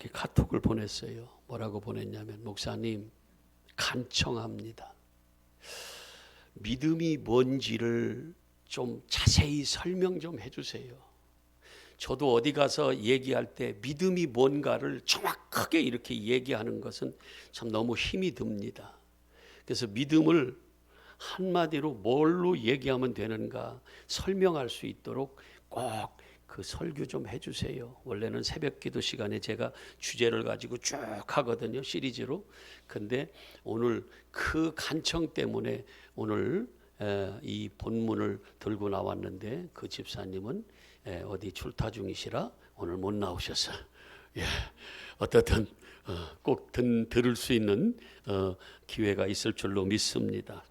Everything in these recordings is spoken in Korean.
이렇게 카톡을 보냈어요. 뭐라고 보냈냐면, 목사님 간청합니다. 믿음이 뭔지를 좀 자세히 설명 좀 해주세요. 저도 어디 가서 얘기할 때 믿음이 뭔가를 정확하게 이렇게 얘기하는 것은 참 너무 힘이 듭니다. 그래서 믿음을 한마디로 뭘로 얘기하면 되는가 설명할 수 있도록 꼭 그 설교 좀 해주세요. 원래는 새벽 기도 시간에 제가 주제를 가지고 쭉 하거든요, 시리즈로. 근데 오늘 그 간청 때문에 오늘 이 본문을 들고 나왔는데, 그 집사님은 어디 출타 중이시라 오늘 못 나오셨어요. 예, 어떻든 꼭 들을 수 있는 기회가 있을 줄로 믿습니다.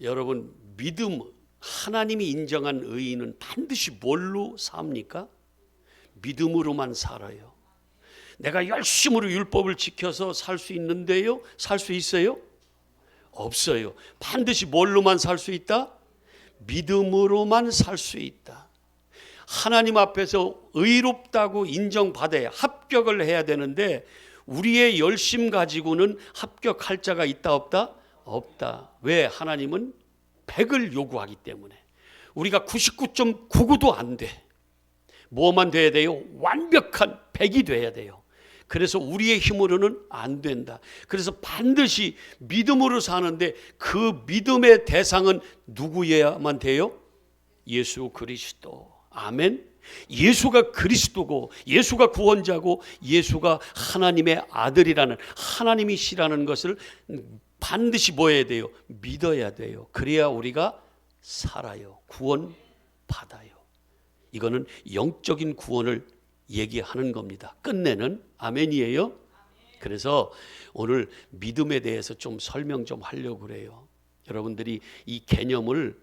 여러분, 믿음, 하나님이 인정한 의인은 반드시 뭘로 삽니까? 믿음으로만 살아요. 내가 열심으로 율법을 지켜서 살 수 있는데요, 살 수 있어요? 없어요. 반드시 뭘로만 살 수 있다? 믿음으로만 살 수 있다. 하나님 앞에서 의롭다고 인정받아야 합격을 해야 되는데, 우리의 열심 가지고는 합격할 자가 있다 없다? 없다. 왜? 하나님은 100을 요구하기 때문에. 우리가 99.99도 안 돼. 뭐만 돼야 돼요? 완벽한 100이 돼야 돼요. 그래서 우리의 힘으로는 안 된다. 그래서 반드시 믿음으로 사는데, 그 믿음의 대상은 누구여야만 돼요? 예수 그리스도. 아멘. 예수가 그리스도고, 예수가 구원자고, 예수가 하나님의 아들이라는, 하나님이시라는 것을 반드시 뭐 해야 돼요? 믿어야 돼요. 그래야 우리가 살아요. 구원 받아요. 이거는 영적인 구원을 얘기하는 겁니다. 끝내는. 아멘이에요. 그래서 오늘 믿음에 대해서 좀 설명 좀 하려고 그래요. 여러분들이 이 개념을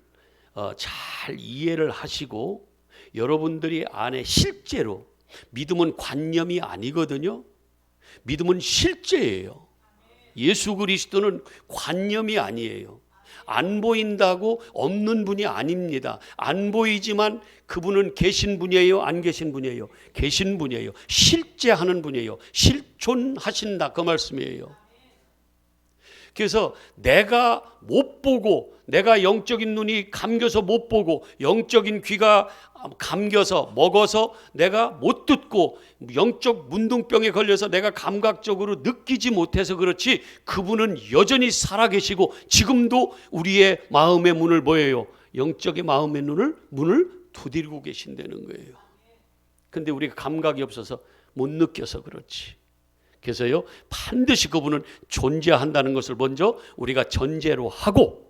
잘 이해를 하시고, 여러분들이 안에 실제로, 믿음은 관념이 아니거든요. 믿음은 실제예요. 예수 그리스도는 관념이 아니에요. 안 보인다고 없는 분이 아닙니다. 안 보이지만 그분은 계신 분이에요? 안 계신 분이에요? 계신 분이에요. 실제 하는 분이에요. 실존하신다, 그 말씀이에요. 그래서 내가 못 보고, 내가 영적인 눈이 감겨서 못 보고, 영적인 귀가 감겨서 먹어서 내가 못 듣고, 영적 문둥병에 걸려서 내가 감각적으로 느끼지 못해서 그렇지, 그분은 여전히 살아계시고 지금도 우리의 마음의 문을 뭐예요? 영적인 마음의 문을 두드리고 계신다는 거예요. 근데 우리가 감각이 없어서 못 느껴서 그렇지. 그래서요, 반드시 그분은 존재한다는 것을 먼저 우리가 전제로 하고,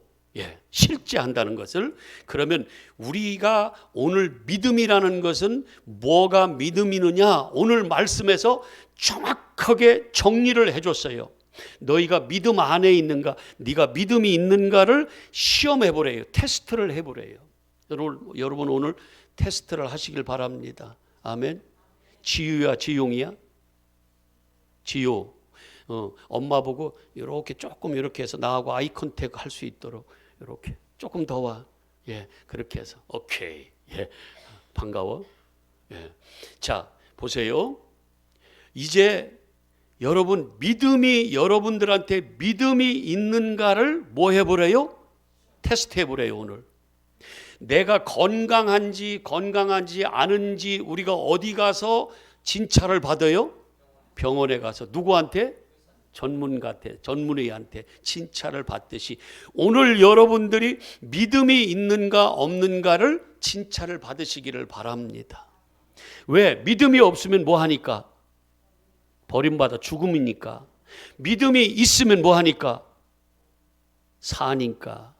실제한다는 것을. 그러면 우리가 오늘 믿음이라는 것은 뭐가 믿음이느냐, 오늘 말씀에서 정확하게 정리를 해줬어요. 너희가 믿음 안에 있는가, 네가 믿음이 있는가를 시험해보래요. 테스트를 해보래요. 여러분 오늘 테스트를 하시길 바랍니다. 아멘. 지유야, 지용이야? 지요. 엄마 보고 이렇게 조금 이렇게 해서 나하고 아이 컨택 할 수 있도록 이렇게 조금 더 와. 그렇게 해서 오케이. 반가워. 자, 보세요. 이제 여러분, 믿음이, 여러분들한테 믿음이 있는가를 뭐 해보래요? 테스트 해보래요. 오늘 내가 건강한지 않은지 우리가 어디 가서 진찰을 받아요? 병원에 가서. 누구한테? 전문의한테 진찰을 받듯이 오늘 여러분들이 믿음이 있는가 없는가를 진찰을 받으시기를 바랍니다. 왜? 믿음이 없으면 뭐 하니까? 버림받아 죽음이니까. 믿음이 있으면 뭐 하니까? 사니까.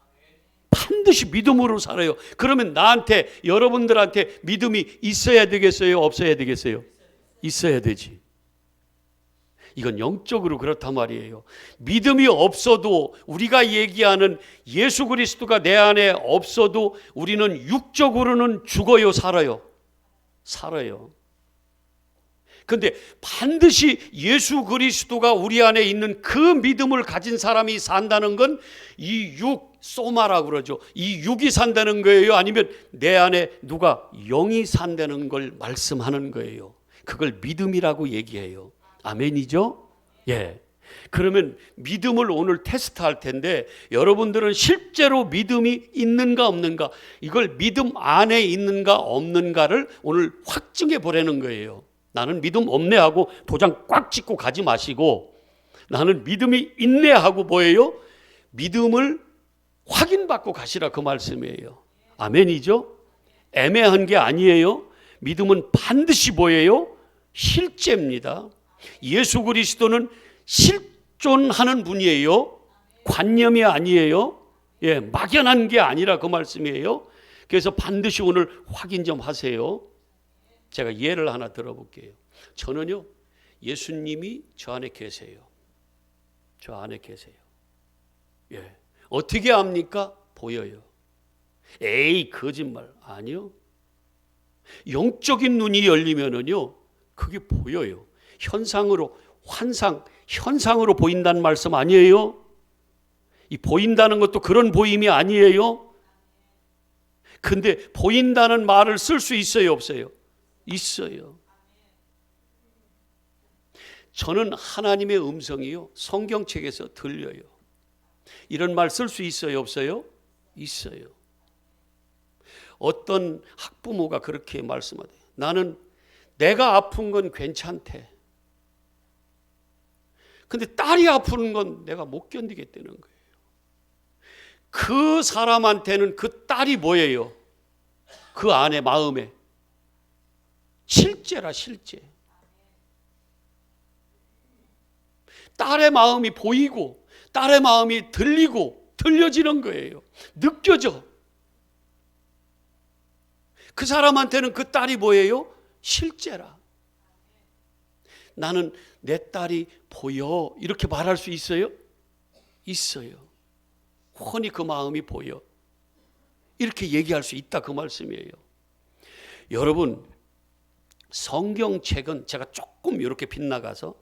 반드시 믿음으로 살아요. 그러면 나한테, 여러분들한테 믿음이 있어야 되겠어요? 없어야 되겠어요? 있어야 되지. 이건 영적으로 그렇단 말이에요. 믿음이 없어도, 우리가 얘기하는 예수 그리스도가 내 안에 없어도 우리는 육적으로는 죽어요, 살아요? 살아요. 그런데 반드시 예수 그리스도가 우리 안에 있는 그 믿음을 가진 사람이 산다는 건 이 소마라고 그러죠. 이 육이 산다는 거예요? 아니면 내 안에 누가 영이 산다는 걸 말씀하는 거예요? 그걸 믿음이라고 얘기해요. 아멘이죠? 예. 그러면 믿음을 오늘 테스트할 텐데 여러분들은 실제로 믿음이 있는가 없는가, 이걸 믿음 안에 있는가 없는가를 오늘 확증해 보라는 거예요. 나는 믿음 없네 하고 도장 꽉 찍고 가지 마시고, 나는 믿음이 있네 하고 뭐예요? 믿음을 확인받고 가시라, 그 말씀이에요. 아멘이죠? 애매한 게 아니에요. 믿음은 반드시 뭐예요? 실제입니다. 예수 그리스도는 실존하는 분이에요. 관념이 아니에요. 예, 막연한 게 아니라 그 말씀이에요. 그래서 반드시 오늘 확인 좀 하세요. 제가 예를 하나 들어볼게요. 저는요, 예수님이 저 안에 계세요. 저 안에 계세요. 예. 어떻게 압니까? 보여요. 에이, 거짓말. 아니요. 영적인 눈이 열리면은요, 그게 보여요. 현상으로, 환상, 현상으로 보인다는 말씀 아니에요? 이 보인다는 것도 그런 보임이 아니에요? 근데 보인다는 말을 쓸 수 있어요, 없어요? 있어요. 저는 하나님의 음성이요, 성경책에서 들려요. 이런 말 쓸 수 있어요, 없어요? 있어요. 어떤 학부모가 그렇게 말씀하대요. 나는 내가 아픈 건 괜찮대. 근데 딸이 아픈 건 내가 못 견디겠다는 거예요. 그 사람한테는 그 딸이 뭐예요? 그 안에 마음에 실제라, 실제. 딸의 마음이 보이고 딸의 마음이 들리고 들려지는 거예요. 느껴져. 그 사람한테는 그 딸이 뭐예요? 실제라. 나는 내 딸이 보여, 이렇게 말할 수 있어요? 있어요. 훤히 그 마음이 보여, 이렇게 얘기할 수 있다, 그 말씀이에요. 여러분, 성경책은 제가 조금 이렇게 빗나가서,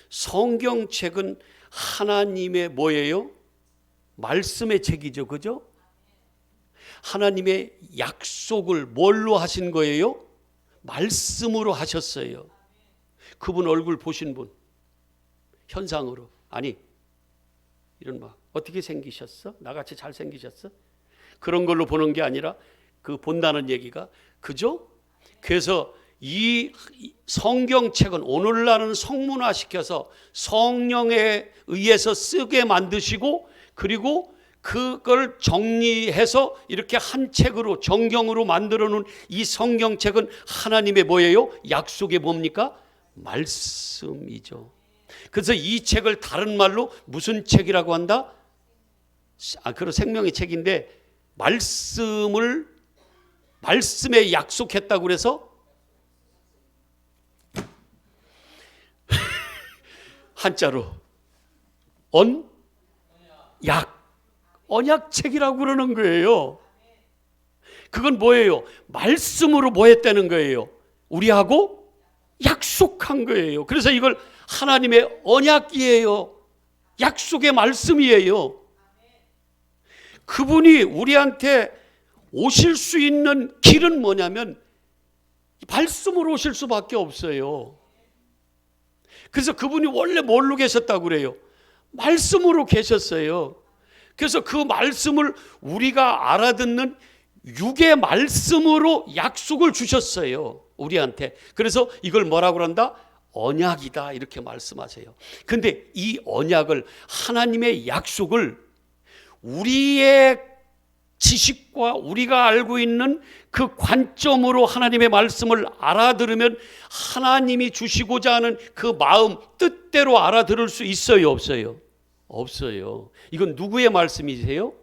성경책은 하나님의 뭐예요? 말씀의 책이죠, 그죠? 하나님의 약속을 뭘로 하신 거예요? 말씀으로 하셨어요. 그분 얼굴 보신 분, 현상으로. 아니, 이런 막 어떻게 생기셨어? 나같이 잘생기셨어? 그런 걸로 보는 게 아니라 그 본다는 얘기가, 그죠? 그래서 이 성경책은 오늘날은 성문화시켜서 성령에 의해서 쓰게 만드시고, 그리고 그걸 정리해서 이렇게 한 책으로, 정경으로 만들어 놓은 이 성경책은 하나님의 뭐예요? 약속의 뭡니까? 말씀이죠. 그래서 이 책을 다른 말로 무슨 책이라고 한다? 그런 생명의 책인데, 말씀에 약속했다고 그래서 한자로 언약책이라고 그러는 거예요. 그건 뭐예요? 말씀으로 뭐 했다는 거예요? 우리하고 약속한 거예요. 그래서 이걸 하나님의 언약이에요. 약속의 말씀이에요. 그분이 우리한테 오실 수 있는 길은 뭐냐면 말씀으로 오실 수밖에 없어요. 그래서 그분이 원래 뭘로 계셨다고 그래요? 말씀으로 계셨어요. 그래서 그 말씀을 우리가 알아듣는 육의 말씀으로 약속을 주셨어요, 우리한테. 그래서 이걸 뭐라고 한다? 언약이다, 이렇게 말씀하세요. 근데 이 언약을, 하나님의 약속을 우리의 지식과 우리가 알고 있는 그 관점으로 하나님의 말씀을 알아들으면 하나님이 주시고자 하는 그 마음, 뜻대로 알아들을 수 있어요, 없어요? 없어요. 이건 누구의 말씀이세요?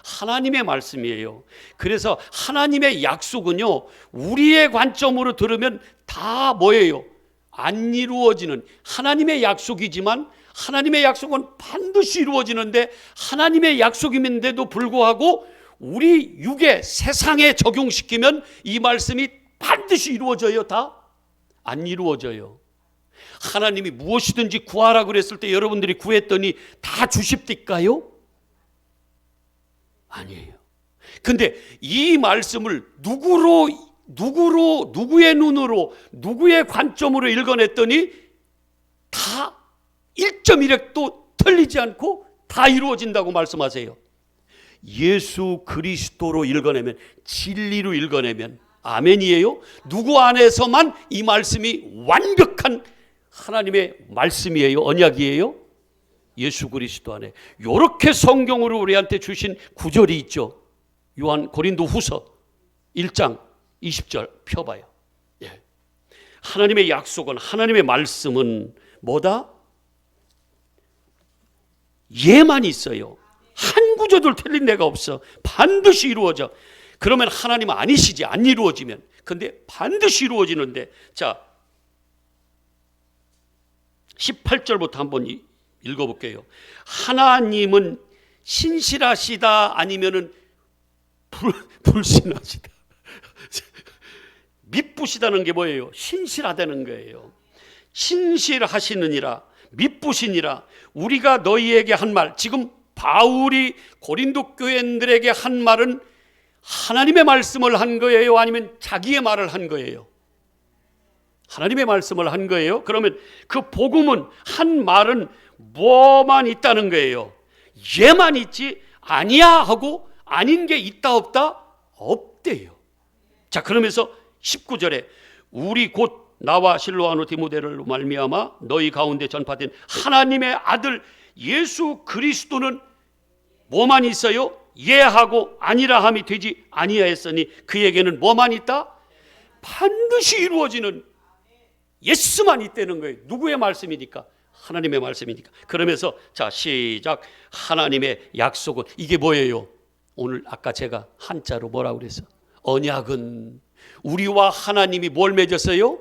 하나님의 말씀이에요. 그래서 하나님의 약속은요, 우리의 관점으로 들으면 다 뭐예요? 안 이루어지는 하나님의 약속이지만, 하나님의 약속은 반드시 이루어지는데, 하나님의 약속임인데도 불구하고 우리 육의 세상에 적용시키면 이 말씀이 반드시 이루어져요? 다? 안 이루어져요. 하나님이 무엇이든지 구하라 그랬을 때 여러분들이 구했더니 다 주십니까요? 아니에요. 근데 이 말씀을 누구로 누구의 눈으로, 누구의 관점으로 읽어냈더니 다 1.1획도 틀리지 않고 다 이루어진다고 말씀하세요. 예수 그리스도로 읽어내면, 진리로 읽어내면, 아멘이에요. 누구 안에서만 이 말씀이 완벽한 하나님의 말씀이에요? 언약이에요? 예수 그리스도 안에. 이렇게 성경으로 우리한테 주신 구절이 있죠. 요한 고린도 후서 1장 20절 펴봐요. 예. 하나님의 약속은, 하나님의 말씀은 뭐다? 예만 있어요. 한 구절도 틀린 데가 없어. 반드시 이루어져. 그러면 하나님은 아니시지, 안 이루어지면. 근데 반드시 이루어지는데, 자 18절부터 한번 읽어볼게요. 하나님은 신실하시다 아니면은 불신하시다. 믿부시다는 게 뭐예요? 신실하다는 거예요. 신실하시느니라, 믿부시니라. 우리가 너희에게 한 말, 지금 바울이 고린도 교인들에게 한 말은 하나님의 말씀을 한 거예요? 아니면 자기의 말을 한 거예요? 하나님의 말씀을 한 거예요. 그러면 그 복음은, 한 말은 뭐만 있다는 거예요? 예만 있지 아니야 하고 아닌 게 있다 없다? 없대요. 자, 그러면서 19절에 우리 곧 나와 실로아노 디모데를 말미암아 너희 가운데 전파된 하나님의 아들 예수 그리스도는 뭐만 있어요? 예하고 아니라 함이 되지 아니하였으니 그에게는 뭐만 있다? 반드시 이루어지는 예스만 있다는 거예요. 누구의 말씀이니까? 하나님의 말씀이니까. 그러면서 자 시작. 하나님의 약속은 이게 뭐예요? 오늘 아까 제가 한자로 뭐라고 그랬어? 언약은. 우리와 하나님이 뭘 맺었어요?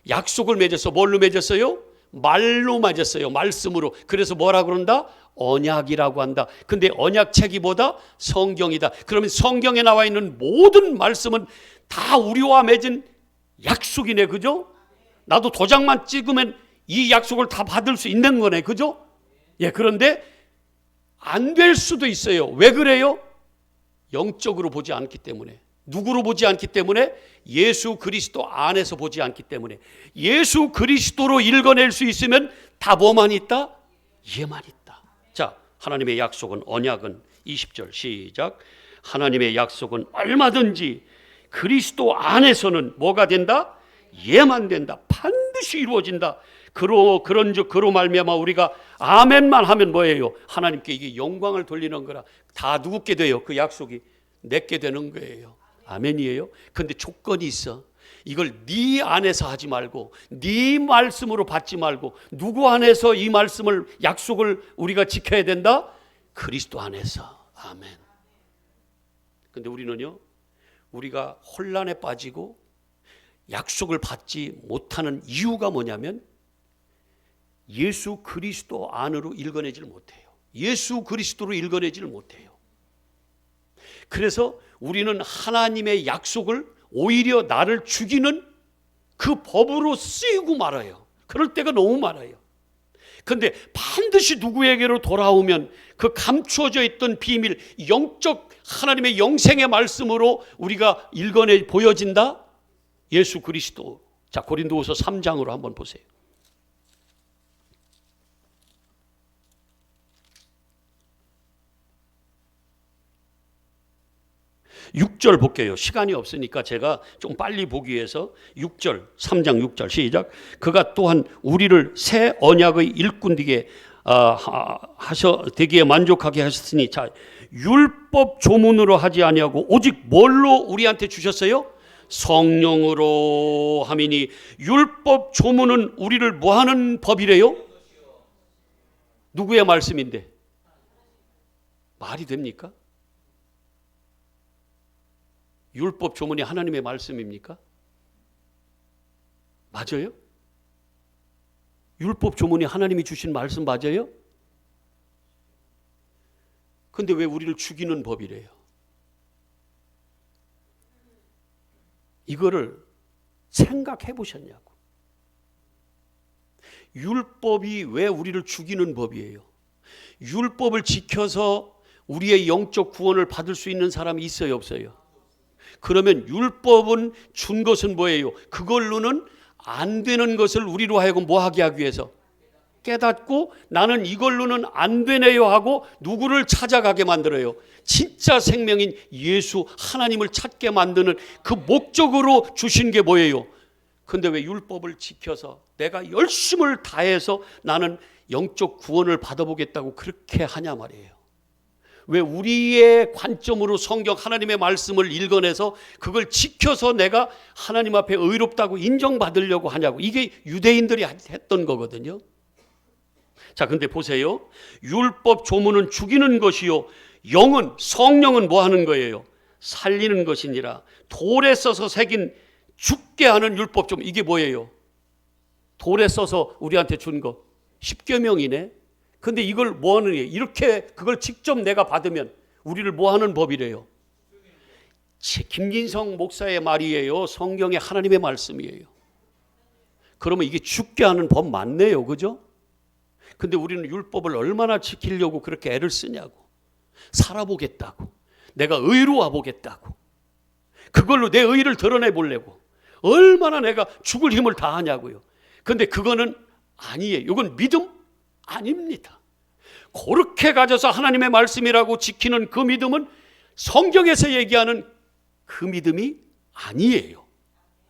약속을 맺었어. 뭘로 맺었어요? 말로 맺었어요. 말씀으로. 그래서 뭐라 그런다? 언약이라고 한다. 근데 언약책이 뭐다? 성경이다. 그러면 성경에 나와 있는 모든 말씀은 다 우리와 맺은 약속이네. 그죠? 나도 도장만 찍으면 이 약속을 다 받을 수 있는 거네. 그죠? 예, 그런데 안 될 수도 있어요. 왜 그래요? 영적으로 보지 않기 때문에. 누구로 보지 않기 때문에? 예수 그리스도 안에서 보지 않기 때문에. 예수 그리스도로 읽어낼 수 있으면 다 뭐만 있다? 예만 있다. 자, 하나님의 약속은, 언약은 20절 시작. 하나님의 약속은 얼마든지 그리스도 안에서는 뭐가 된다? 예만 된다. 반드시 이루어진다. 그런즉 그로 말미암아 우리가 아멘만 하면 뭐예요? 하나님께 이게 영광을 돌리는 거라. 다 누구께 돼요? 그 약속이 내게 되는 거예요. 아멘이에요. 근데 조건이 있어. 이걸 네 안에서 하지 말고, 네 말씀으로 받지 말고, 누구 안에서 이 말씀을, 약속을 우리가 지켜야 된다? 그리스도 안에서. 아멘. 근데 우리는요, 우리가 혼란에 빠지고 약속을 받지 못하는 이유가 뭐냐면 예수 그리스도 안으로 읽어내지를 못해요. 예수 그리스도로 읽어내지를 못해요. 그래서 우리는 하나님의 약속을 오히려 나를 죽이는 그 법으로 쓰이고 말아요. 그럴 때가 너무 많아요. 그런데 반드시 누구에게로 돌아오면 그 감추어져 있던 비밀, 영적 하나님의 영생의 말씀으로 우리가 읽어내 보여진다? 예수 그리스도. 자, 고린도후서 3장으로 한번 보세요. 6절 볼게요. 시간이 없으니까 제가 좀 빨리 보기 위해서 6절, 3장 6절 시작. 그가 또한 우리를 새 언약의 일꾼 되게 되기에 만족하게 하셨으니, 자, 율법 조문으로 하지 아니하고 오직 뭘로 우리한테 주셨어요? 성령으로 함이니. 율법 조문은 우리를 뭐 하는 법이래요? 누구의 말씀인데? 말이 됩니까? 율법 조문이 하나님의 말씀입니까? 맞아요? 율법 조문이 하나님이 주신 말씀 맞아요? 근데 왜 우리를 죽이는 법이래요? 이거를 생각해 보셨냐고. 율법이 왜 우리를 죽이는 법이에요? 율법을 지켜서 우리의 영적 구원을 받을 수 있는 사람이 있어요, 없어요? 그러면 율법은 준 것은 뭐예요? 그걸로는 안 되는 것을 우리로 하여금 뭐 하게 하기 위해서? 깨닫고 나는 이걸로는 안 되네요 하고 누구를 찾아가게 만들어요? 진짜 생명인 예수 하나님을 찾게 만드는 그 목적으로 주신 게 뭐예요? 근데 왜 율법을 지켜서 내가 열심을 다해서 나는 영적 구원을 받아보겠다고 그렇게 하냐 말이에요. 왜 우리의 관점으로 성경 하나님의 말씀을 읽어내서 그걸 지켜서 내가 하나님 앞에 의롭다고 인정받으려고 하냐고. 이게 유대인들이 했던 거거든요. 자, 근데 보세요. 율법 조문은 죽이는 것이요 영은 성령은 뭐 하는 거예요? 살리는 것이니라. 돌에 써서 새긴 죽게 하는 율법 조문, 이게 뭐예요? 돌에 써서 우리한테 준 거 십계명이네. 근데 이걸 뭐 하는 거예요? 이렇게 그걸 직접 내가 받으면 우리를 뭐 하는 법이래요? 김진성 목사의 말이에요. 성경의 하나님의 말씀이에요. 그러면 이게 죽게 하는 법 맞네요. 그죠? 근데 우리는 율법을 얼마나 지키려고 그렇게 애를 쓰냐고. 살아보겠다고. 내가 의로워 보겠다고. 그걸로 내 의를 드러내 보려고. 얼마나 내가 죽을 힘을 다하냐고요. 근데 그거는 아니에요. 이건 믿음? 아닙니다. 그렇게 가져서 하나님의 말씀이라고 지키는 그 믿음은 성경에서 얘기하는 그 믿음이 아니에요.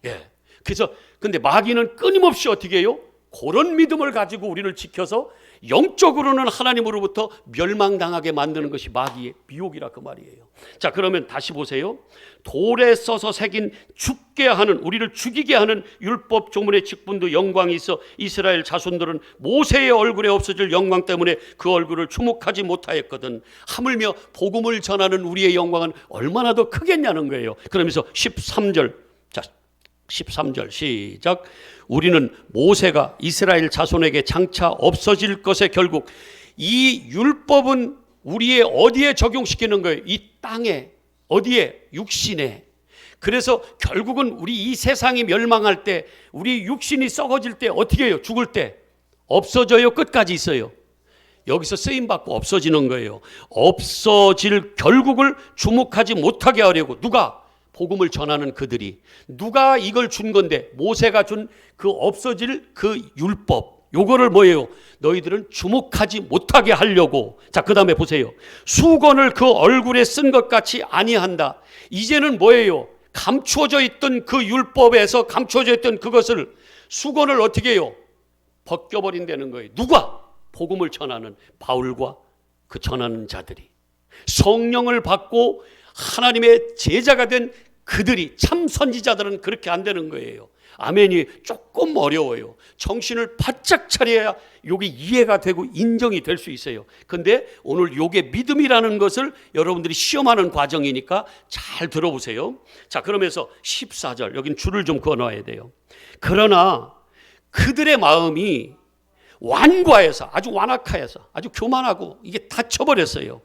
예. 그래서 근데 마귀는 끊임없이 어떻게 해요? 그런 믿음을 가지고 우리를 지켜서 영적으로는 하나님으로부터 멸망당하게 만드는 것이 마귀의 미혹이라 그 말이에요. 자, 그러면 다시 보세요. 돌에 써서 새긴 죽게 하는, 우리를 죽이게 하는 율법 조문의 직분도 영광이 있어 이스라엘 자손들은 모세의 얼굴에 없어질 영광 때문에 그 얼굴을 주목하지 못하였거든. 하물며 복음을 전하는 우리의 영광은 얼마나 더 크겠냐는 거예요. 그러면서 13절, 자 13절 시작. 우리는 모세가 이스라엘 자손에게 장차 없어질 것에 결국 이 율법은 우리의 어디에 적용시키는 거예요? 이 땅에. 어디에? 육신에. 그래서 결국은 우리 이 세상이 멸망할 때, 우리 육신이 썩어질 때 어떻게 해요? 죽을 때 없어져요? 끝까지 있어요? 여기서 쓰임받고 없어지는 거예요. 없어질 결국을 주목하지 못하게 하려고. 누가? 복음을 전하는 그들이. 누가 이걸 준 건데? 모세가 준 그 없어질 그 율법, 요거를 뭐예요? 너희들은 주목하지 못하게 하려고. 자, 그 다음에 보세요. 수건을 그 얼굴에 쓴 것 같이 아니한다. 이제는 뭐예요? 감추어져 있던 그 율법에서 감추어져 있던 그것을, 수건을 어떻게 해요? 벗겨버린다는 거예요. 누가? 복음을 전하는 바울과 그 전하는 자들이. 성령을 받고 하나님의 제자가 된 그들이, 참 선지자들은 그렇게 안 되는 거예요. 아멘이 조금 어려워요. 정신을 바짝 차려야 이게 이해가 되고 인정이 될 수 있어요. 근데 오늘 이게 믿음이라는 것을 여러분들이 시험하는 과정이니까 잘 들어보세요. 자, 그러면서 14절, 여긴 줄을 좀 그어놔야 돼요. 그러나 그들의 마음이 완과해서, 아주 완악하여서, 아주 교만하고 이게 닫혀버렸어요.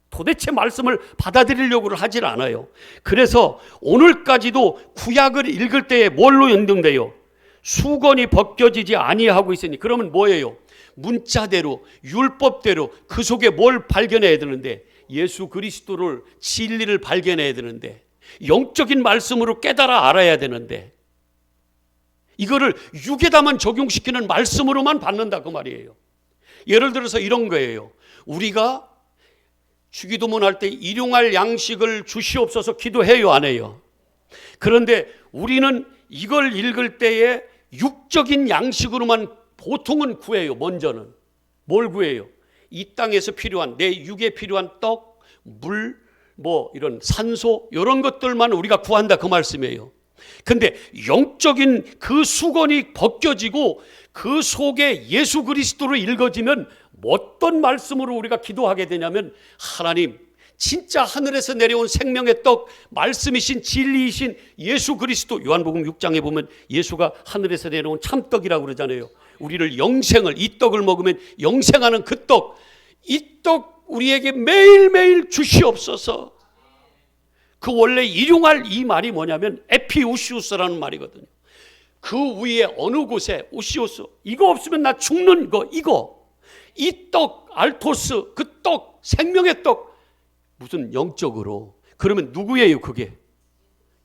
도대체 말씀을 받아들이려고 하질 않아요. 그래서 오늘까지도 구약을 읽을 때에 뭘로 연동돼요? 수건이 벗겨지지 아니하고 있으니. 그러면 뭐예요? 문자대로, 율법대로 그 속에 뭘 발견해야 되는데? 예수 그리스도를, 진리를 발견해야 되는데, 영적인 말씀으로 깨달아 알아야 되는데, 이거를 육에다만 적용시키는 말씀으로만 받는다 그 말이에요. 예를 들어서 이런 거예요. 우리가 주기도문 할 때 일용할 양식을 주시옵소서 기도해요, 안 해요? 그런데 우리는 이걸 읽을 때에 육적인 양식으로만 보통은 구해요. 먼저는 뭘 구해요? 이 땅에서 필요한, 내 육에 필요한 떡, 물, 뭐 이런 산소, 이런 것들만 우리가 구한다 그 말씀이에요. 근데 영적인 그 수건이 벗겨지고 그 속에 예수 그리스도로 읽어지면 어떤 말씀으로 우리가 기도하게 되냐면, 하나님, 진짜 하늘에서 내려온 생명의 떡, 말씀이신 진리이신 예수 그리스도, 요한복음 6장에 보면 예수가 하늘에서 내려온 참떡이라고 그러잖아요. 우리를 영생을, 이 떡을 먹으면 영생하는 그 떡, 이 떡 우리에게 매일매일 주시옵소서. 그 원래 일용할 이 말이 뭐냐면 에피우시우스라는 말이거든요. 그 위에 어느 곳에 우시우스, 이거 없으면 나 죽는 거, 이거, 이 떡, 알토스, 그 떡, 생명의 떡, 무슨 영적으로. 그러면 누구예요 그게?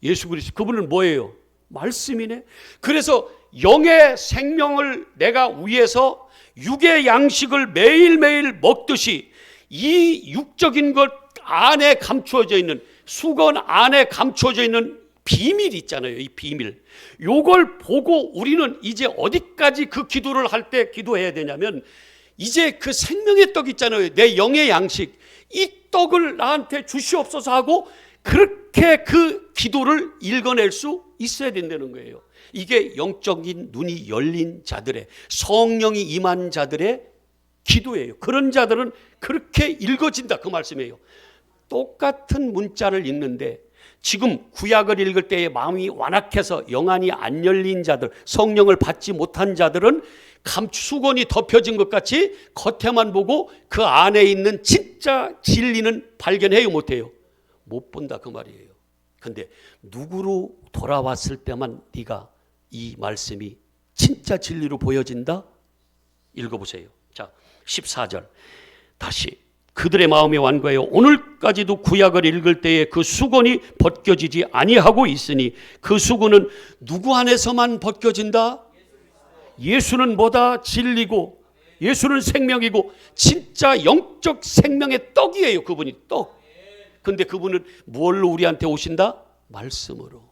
예수 그리스도, 그분은 뭐예요? 말씀이네. 그래서 영의 생명을 내가 위해서 육의 양식을 매일매일 먹듯이 이 육적인 것 안에 감추어져 있는, 수건 안에 감추어져 있는 비밀이 있잖아요. 이 비밀. 요걸 보고 우리는 이제 어디까지 그 기도를 할 때 기도해야 되냐면, 이제 그 생명의 떡 있잖아요. 내 영의 양식. 이 떡을 나한테 주시옵소서 하고 그렇게 그 기도를 읽어낼 수 있어야 된다는 거예요. 이게 영적인 눈이 열린 자들의, 성령이 임한 자들의 기도예요. 그런 자들은 그렇게 읽어진다 그 말씀이에요. 똑같은 문자를 읽는데 지금 구약을 읽을 때에 마음이 완악해서 영안이 안 열린 자들, 성령을 받지 못한 자들은 수건이 덮여진 것 같이 겉에만 보고 그 안에 있는 진짜 진리는 발견해요, 못해요? 못 본다 그 말이에요. 근데 누구로 돌아왔을 때만 네가 이 말씀이 진짜 진리로 보여진다? 읽어보세요. 자, 14절 다시. 그들의 마음이 완고하여 오늘까지도 구약을 읽을 때에 그 수건이 벗겨지지 아니하고 있으니, 그 수건은 누구 안에서만 벗겨진다? 예수는 뭐다? 진리고 예수는 생명이고 진짜 영적 생명의 떡이에요. 그분이 떡. 근데 그분은 뭘로 우리한테 오신다? 말씀으로.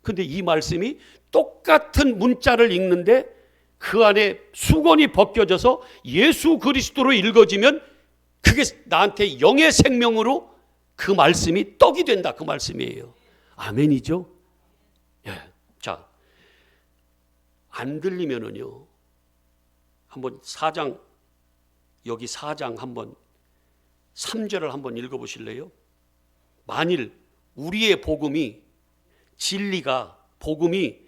근데 이 말씀이 똑같은 문자를 읽는데 그 안에 수건이 벗겨져서 예수 그리스도로 읽어지면 그게 나한테 영의 생명으로 그 말씀이 떡이 된다 그 말씀이에요. 아멘이죠? 예. 자, 안 들리면은요, 한번 4장, 여기 4장 한번 3절을 한번 읽어보실래요? 만일 우리의 복음이, 진리가, 복음이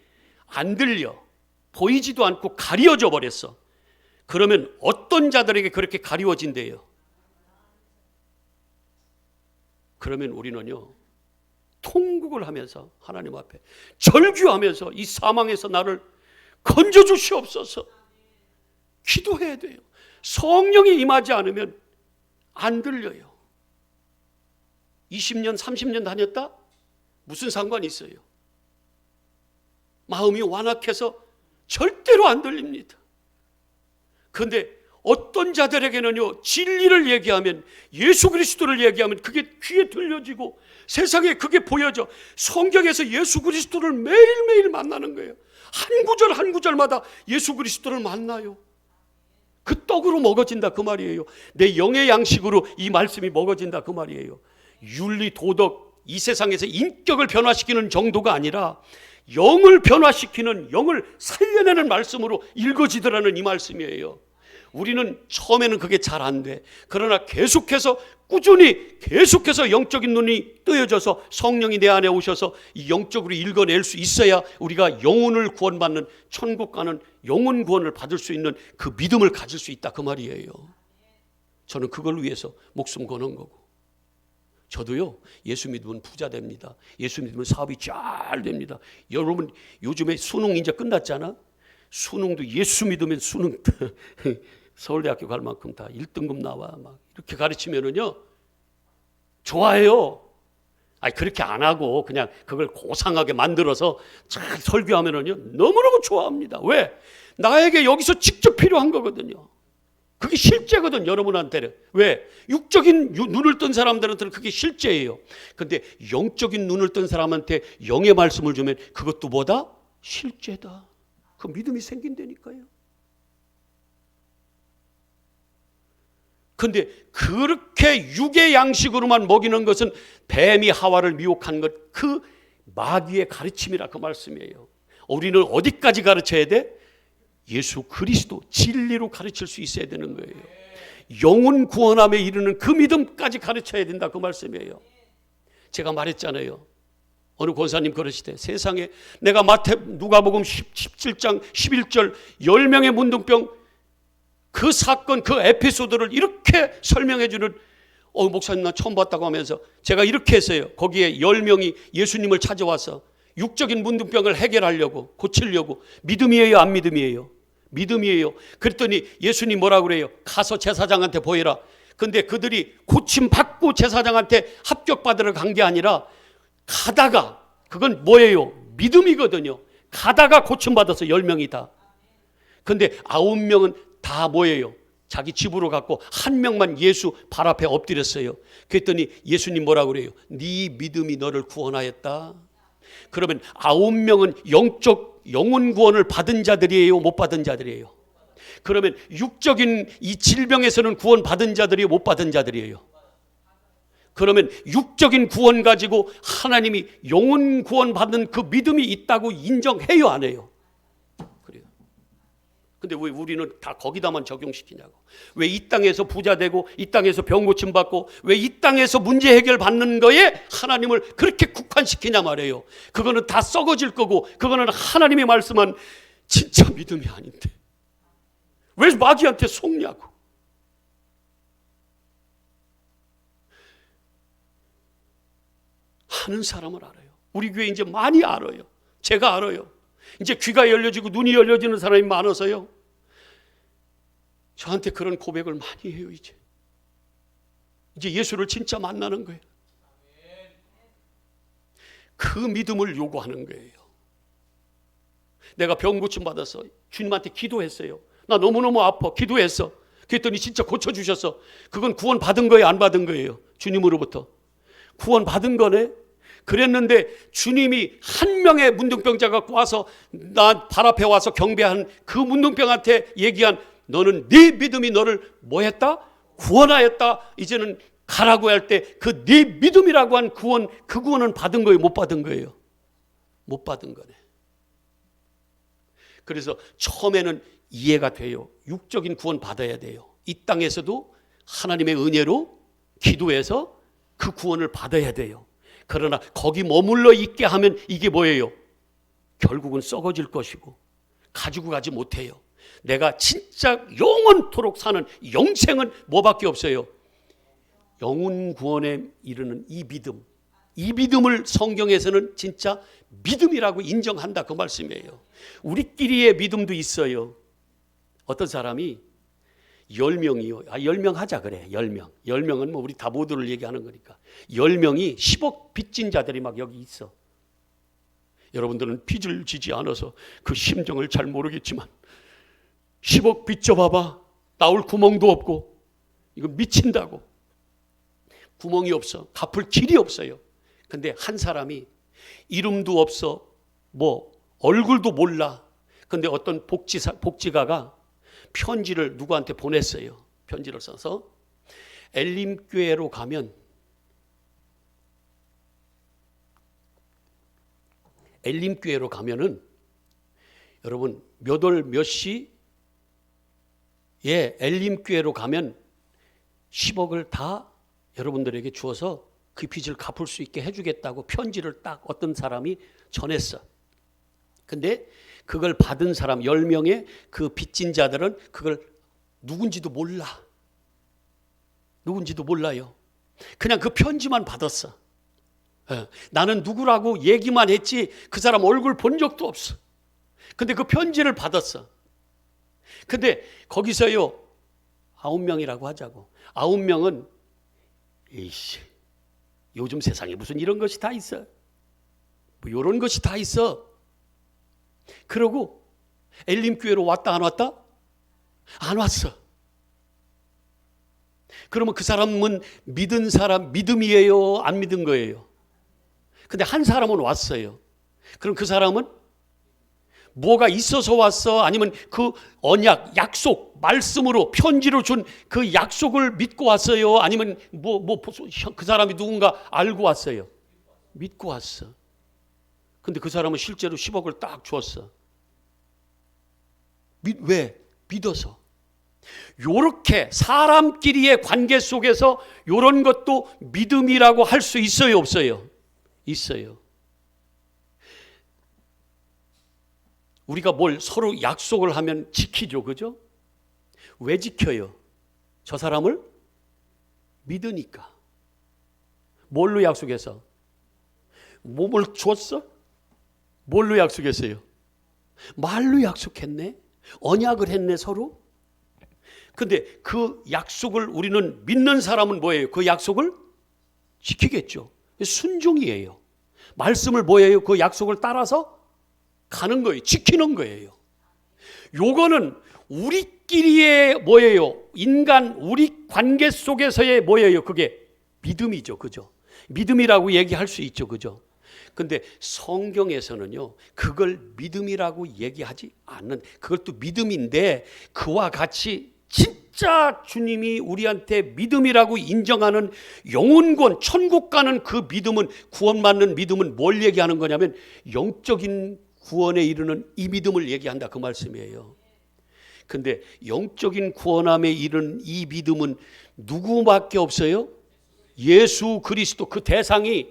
안 들려, 보이지도 않고 가려져 버렸어. 그러면 어떤 자들에게 그렇게 가리워진대요? 그러면 우리는요, 통곡을 하면서 하나님 앞에 절규하면서 이 사망에서 나를 건져주시옵소서 기도해야 돼요. 성령이 임하지 않으면 안 들려요. 20년 30년 다녔다? 무슨 상관이 있어요? 마음이 완악해서 절대로 안 들립니다. 그런데 어떤 자들에게는요, 진리를 얘기하면, 예수 그리스도를 얘기하면 그게 귀에 들려지고 세상에 그게 보여져. 성경에서 예수 그리스도를 매일매일 만나는 거예요. 한 구절 한 구절마다 예수 그리스도를 만나요. 그 떡으로 먹어진다 그 말이에요. 내 영의 양식으로 이 말씀이 먹어진다 그 말이에요. 윤리, 도덕, 이 세상에서 인격을 변화시키는 정도가 아니라 영을 변화시키는, 영을 살려내는 말씀으로 읽어지더라는 이 말씀이에요. 우리는 처음에는 그게 잘 안 돼. 그러나 계속해서 꾸준히 계속해서 영적인 눈이 뜨여져서 성령이 내 안에 오셔서 이 영적으로 읽어낼 수 있어야 우리가 영혼을 구원받는, 천국 가는 영혼 구원을 받을 수 있는 그 믿음을 가질 수 있다 그 말이에요. 저는 그걸 위해서 목숨 거는 거고. 저도요, 예수 믿으면 부자 됩니다. 예수 믿으면 사업이 잘 됩니다. 여러분 요즘에 수능 이제 끝났잖아. 수능도 예수 믿으면 수능 서울대학교 갈 만큼 다 1등급 나와 막 이렇게 가르치면은요 좋아해요. 아니 그렇게 안 하고 그냥 그걸 고상하게 만들어서 잘 설교하면은요 너무너무 좋아합니다. 왜? 나에게 여기서 직접 필요한 거거든요. 그게 실제거든 여러분한테는. 왜? 육적인 눈을 뜬 사람들한테는 그게 실제예요. 근데 영적인 눈을 뜬 사람한테 영의 말씀을 주면 그것도 뭐다? 실제다. 그 믿음이 생긴다니까요. 근데 그렇게 육의 양식으로만 먹이는 것은 뱀이 하와를 미혹한 것, 그 마귀의 가르침이라 그 말씀이에요. 우리는 어디까지 가르쳐야 돼? 예수 그리스도 진리로 가르칠 수 있어야 되는 거예요. 영혼 구원함에 이르는 그 믿음까지 가르쳐야 된다 그 말씀이에요. 제가 말했잖아요. 어느 권사님 그러시대. 세상에 내가 누가복음 17장 11절 10명의 문둥병 그 사건, 그 에피소드를 이렇게 설명해 주는 목사님 나 처음 봤다고 하면서 제가 이렇게 했어요. 거기에 10명이 예수님을 찾아와서 육적인 문둥병을 해결하려고, 고치려고. 믿음이에요, 안 믿음이에요? 믿음이에요. 그랬더니 예수님 뭐라고 그래요? 가서 제사장한테 보여라. 근데 그들이 고침 받고 제사장한테 합격받으러 간 게 아니라 가다가, 그건 뭐예요? 믿음이거든요. 가다가 고침받아서 10명이다. 근데 9명은 다 뭐예요? 자기 집으로 갔고 한 명만 예수 발 앞에 엎드렸어요. 그랬더니 예수님 뭐라고 그래요? 네 믿음이 너를 구원하였다. 그러면 9명은 영적 영혼 구원을 받은 자들이에요? 못 받은 자들이에요? 그러면 육적인 이 질병에서는 구원 받은 자들이에요? 못 받은 자들이에요? 그러면 육적인 구원 가지고 하나님이 영혼 구원 받는 그 믿음이 있다고 인정해요, 안 해요? 그래요. 근데 왜 우리는 다 거기다만 적용시키냐고. 왜 이 땅에서 부자 되고 이 땅에서 병 고침 받고 왜 이 땅에서 문제 해결 받는 거에 하나님을 그렇게 국한시키냐 말이에요. 그거는 다 썩어질 거고 그거는 하나님이 말씀한 진짜 믿음이 아닌데 왜 마귀한테 속냐고. 하는 사람을 알아요. 우리 교회 이제 많이 알아요. 제가 알아요. 이제 귀가 열려지고 눈이 열려지는 사람이 많아서요. 저한테 그런 고백을 많이 해요. 이제 예수를 진짜 만나는 거예요. 그 믿음을 요구하는 거예요. 내가 병 고침 받아서 주님한테 기도했어요. 나 너무너무 아파. 기도했어. 그랬더니 진짜 고쳐주셨어. 그건 구원 받은 거예요? 안 받은 거예요? 주님으로부터. 구원 받은 거네? 그랬는데 주님이 한 명의 문둥병자가 와서 나 발 앞에 와서 경배한 그 문둥병한테 얘기한 너는 네 믿음이 너를 뭐 했다? 구원하였다. 이제는 가라고 할 때 그 네 믿음이라고 한 구원, 그 구원은 받은 거예요? 못 받은 거예요? 못 받은 거네. 그래서 처음에는 이해가 돼요. 육적인 구원 받아야 돼요. 이 땅에서도 하나님의 은혜로 기도해서 그 구원을 받아야 돼요. 그러나 거기 머물러 있게 하면 이게 뭐예요? 결국은 썩어질 것이고 가지고 가지 못해요. 내가 진짜 영원토록 사는 영생은 뭐밖에 없어요? 영혼 구원에 이르는 이 믿음. 이 믿음을 성경에서는 진짜 믿음이라고 인정한다 그 말씀이에요. 우리끼리의 믿음도 있어요. 어떤 사람이 10명이요. 10명 하자 그래. 10명. 10명은 뭐 우리 다 모두를 얘기하는 거니까. 10명이 10억 빚진 자들이 막 여기 있어. 여러분들은 빚을 지지 않아서 그 심정을 잘 모르겠지만 10억 빚져 봐봐. 나올 구멍도 없고 이거 미친다고. 구멍이 없어. 갚을 길이 없어요. 근데 한 사람이 이름도 없어. 뭐 얼굴도 몰라. 근데 어떤 복지가가 편지를 누구한테 보냈어요. 편지를 써서 엘림교회로 가면 엘림교회로 가면은 여러분 몇 월 몇 시에 엘림교회로 가면 10억을 다 여러분들에게 주어서 그 빚을 갚을 수 있게 해주겠다고 편지를 딱 어떤 사람이 전했어. 근데 그걸 받은 사람 10명의 그 빚진 자들은 그걸 누군지도 몰라. 누군지도 몰라요. 그냥 그 편지만 받았어. 나는 누구라고 얘기만 했지 그 사람 얼굴 본 적도 없어. 근데 그 편지를 받았어. 근데 거기서요 9명이라고 하자고. 9명은 에이씨 요즘 세상에 무슨 이런 것이 다 있어. 뭐 이런 것이 다 있어. 그러고 엘림교회로 왔다 안 왔다? 안 왔어. 그러면 그 사람은 믿은 사람 믿음이에요? 안 믿은 거예요? 근데 한 사람은 왔어요. 그럼 그 사람은 뭐가 있어서 왔어? 아니면 그 언약, 약속, 말씀으로 편지로 준 그 약속을 믿고 왔어요? 아니면 그 사람이 누군가 알고 왔어요? 믿고 왔어. 근데 그 사람은 실제로 10억을 딱 주었어. 왜? 믿어서. 요렇게 사람끼리의 관계 속에서 요런 것도 믿음이라고 할 수 있어요, 없어요? 있어요. 우리가 뭘 서로 약속을 하면 지키죠, 그죠? 왜 지켜요? 저 사람을 믿으니까. 뭘로 약속해서? 몸을 주었어? 뭘로 약속했어요? 말로 약속했네? 언약을 했네 서로? 근데 그 약속을 우리는 믿는 사람은 뭐예요? 그 약속을 지키겠죠. 순종이에요. 말씀을 뭐예요? 그 약속을 따라서 가는 거예요. 지키는 거예요. 요거는 우리끼리의 뭐예요? 인간 우리 관계 속에서의 뭐예요? 그게 믿음이죠. 그죠? 믿음이라고 얘기할 수 있죠. 그죠? 근데 성경에서는요, 그걸 믿음이라고 얘기하지 않는, 그걸 또 믿음인데 그와 같이 진짜 주님이 우리한테 믿음이라고 인정하는 영혼권, 천국 가는 그 믿음은, 구원받는 믿음은 뭘 얘기하는 거냐면 영적인 구원에 이르는 이 믿음을 얘기한다 그 말씀이에요. 근데 영적인 구원함에 이르는 이 믿음은 누구밖에 없어요? 예수 그리스도. 그 대상이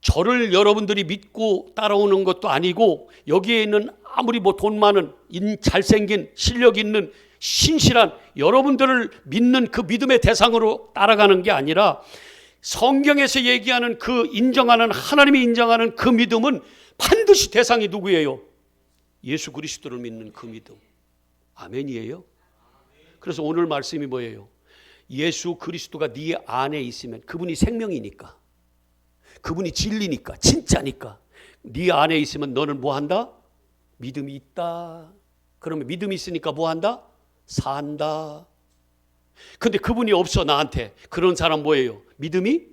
저를 여러분들이 믿고 따라오는 것도 아니고 여기에 있는 아무리 뭐 돈 많은 잘생긴 실력 있는 신실한 여러분들을 믿는 그 믿음의 대상으로 따라가는 게 아니라 성경에서 얘기하는 그 인정하는, 하나님이 인정하는 그 믿음은 반드시 대상이 누구예요? 예수 그리스도를 믿는 그 믿음. 아멘이에요. 그래서 오늘 말씀이 뭐예요? 예수 그리스도가 네 안에 있으면, 그분이 생명이니까, 그분이 진리니까, 진짜니까, 네 안에 있으면 너는 뭐 한다? 믿음이 있다. 그러면 믿음이 있으니까 뭐 한다? 산다. 근데 그분이 없어 나한테. 그런 사람 뭐예요? 믿음이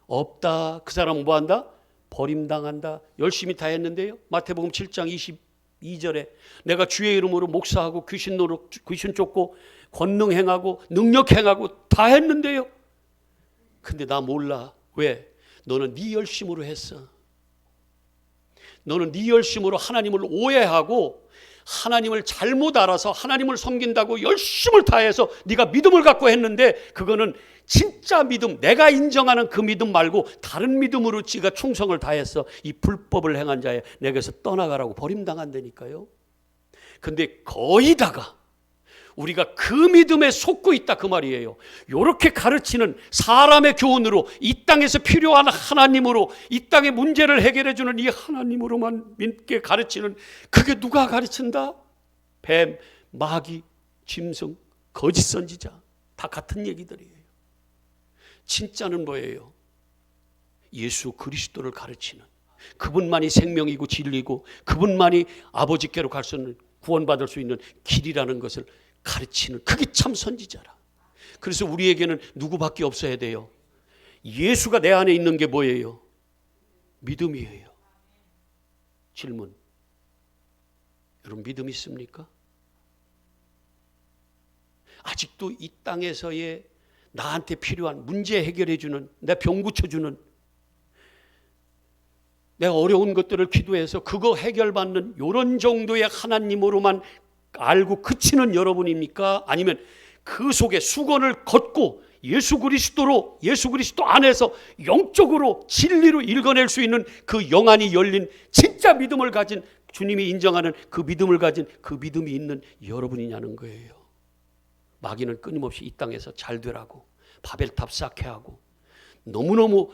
없다. 그 사람은 뭐 한다? 버림당한다. 열심히 다 했는데요, 마태복음 7장 22절에 내가 주의 이름으로 목사하고 귀신 쫓고 권능 행하고 능력 행하고 다 했는데요, 근데 나 몰라. 왜? 너는 네 열심으로 했어. 너는 네 열심으로 하나님을 오해하고 하나님을 잘못 알아서 하나님을 섬긴다고 열심을 다해서 네가 믿음을 갖고 했는데, 그거는 진짜 믿음, 내가 인정하는 그 믿음 말고 다른 믿음으로 네가 충성을 다해서 이 불법을 행한 자에 내게서 떠나가라고 버림당한다니까요. 근데 거의 다가 우리가 그 믿음에 속고 있다 그 말이에요. 이렇게 가르치는 사람의 교훈으로, 이 땅에서 필요한 하나님으로, 이 땅의 문제를 해결해 주는 이 하나님으로만 믿게 가르치는, 그게 누가 가르친다? 뱀, 마귀, 짐승, 거짓 선지자, 다 같은 얘기들이에요. 진짜는 뭐예요? 예수 그리스도를 가르치는, 그분만이 생명이고 진리고 그분만이 아버지께로 갈 수 있는, 구원받을 수 있는 길이라는 것을 가르치는, 그게 참 선지자라. 그래서 우리에게는 누구밖에 없어야 돼요? 예수가 내 안에 있는 게 뭐예요? 믿음이에요. 질문, 여러분 믿음 있습니까? 아직도 이 땅에서의 나한테 필요한 문제 해결해 주는, 내 병 고쳐주는, 내가 어려운 것들을 기도해서 그거 해결받는 이런 정도의 하나님으로만 알고 그치는 여러분입니까? 아니면 그 속에 수건을 걷고 예수 그리스도 안에서 영적으로 진리로 읽어낼 수 있는 그 영안이 열린 진짜 믿음을 가진, 주님이 인정하는 그 믿음을 가진 그 믿음이 있는 여러분이냐는 거예요. 마귀는 끊임없이 이 땅에서 잘 되라고 바벨탑 쌓게 하고 너무너무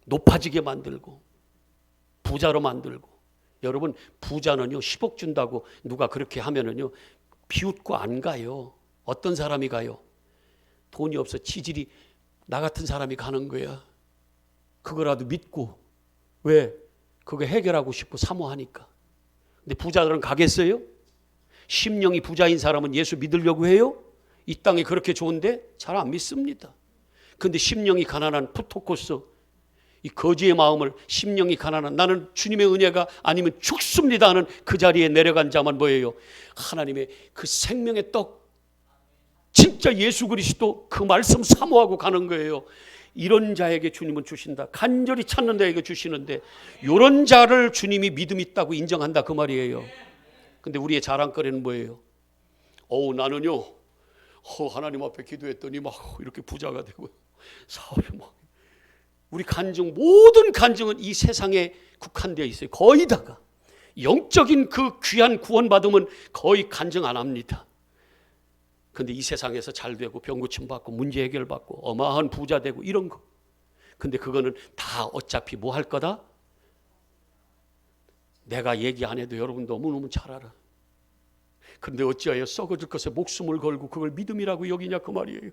높아지게 만들고 부자로 만들고. 여러분, 부자는요 10억 준다고 누가 그렇게 하면은요 비웃고 안 가요. 어떤 사람이 가요? 돈이 없어 지질이 나 같은 사람이 가는 거야. 그거라도 믿고. 왜? 그거 해결하고 싶고 사모하니까. 근데 부자들은 가겠어요? 심령이 부자인 사람은 예수 믿으려고 해요? 이 땅이 그렇게 좋은데 잘 안 믿습니다. 근데 심령이 가난한 푸토코스, 이 거지의 마음을, 심령이 가난한, 나는 주님의 은혜가 아니면 죽습니다 하는 그 자리에 내려간 자만 뭐예요? 하나님의 그 생명의 떡, 진짜 예수 그리스도 그 말씀 사모하고 가는 거예요. 이런 자에게 주님은 주신다. 간절히 찾는 자에게 주시는데, 이런 자를 주님이 믿음 있다고 인정한다 그 말이에요. 근데 우리의 자랑거리는 뭐예요? 나는요 하나님 앞에 기도했더니 막 이렇게 부자가 되고 사업이 막. 우리 간증, 모든 간증은 이 세상에 국한되어 있어요. 거의 다가 영적인 그 귀한 구원받으면 거의 간증 안 합니다. 근데 이 세상에서 잘 되고 병 고침 받고 문제 해결 받고 어마어마한 부자 되고 이런 거. 근데 그거는 다 어차피 뭐 할 거다? 내가 얘기 안 해도 여러분 너무너무 잘 알아. 근데 어찌하여 썩어질 것에 목숨을 걸고 그걸 믿음이라고 여기냐 그 말이에요.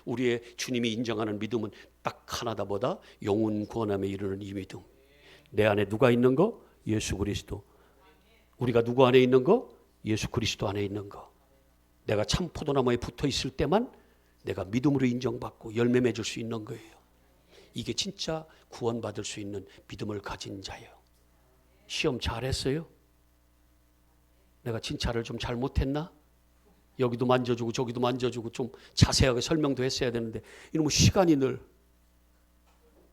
우리의 주님이 인정하는 믿음은 딱 하나다. 뭐다? 영혼 구원함에 이르는 이 믿음. 내 안에 누가 있는 거? 예수 그리스도. 우리가 누구 안에 있는 거? 예수 그리스도 안에 있는 거. 내가 참 포도나무에 붙어 있을 때만 내가 믿음으로 인정받고 열매 맺을 수 있는 거예요. 이게 진짜 구원받을 수 있는 믿음을 가진 자예요. 시험 잘했어요? 내가 진찰을 좀 잘못했나? 여기도 만져주고 저기도 만져주고 좀 자세하게 설명도 했어야 되는데 이놈의 시간이 늘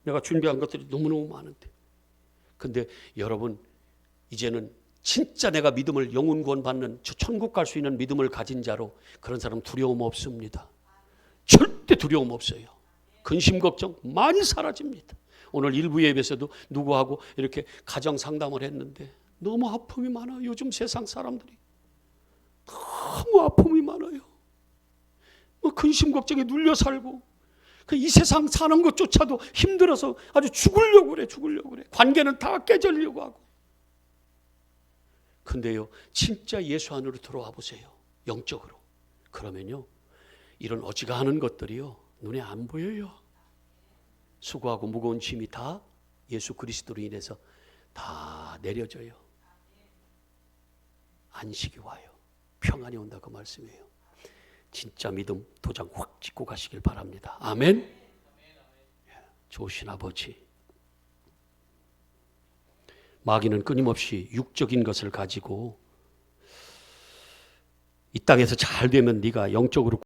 내가 준비한 것들이 너무너무 많은데. 근데 여러분, 이제는 진짜 내가 믿음을 영혼 구원 받는, 저 천국 갈 수 있는 믿음을 가진 자로, 그런 사람 두려움 없습니다. 절대 두려움 없어요. 근심 걱정 많이 사라집니다. 오늘 일부 예배에서도 누구하고 이렇게 가정 상담을 했는데 너무 아픔이 많아요. 요즘 세상 사람들이 너무 아픔이 많아요. 뭐 근심 걱정에 눌려 살고, 이 세상 사는 것조차도 힘들어서 아주 죽으려고 그래. 관계는 다 깨지려고 하고. 근데요, 진짜 예수 안으로 들어와 보세요. 영적으로. 그러면요, 이런 어지간한 것들이요, 눈에 안 보여요. 수고하고 무거운 짐이 다 예수 그리스도로 인해서 다 내려져요. 안식이 와요. 평안이 온다, 그 말씀이에요. 진짜 믿음 도장 확 찍고 가시길 바랍니다. 아멘. 좋으신 아버지, 마귀는 끊임없이 육적인 것을 가지고 이 땅에서 잘 되면 네가 영적으로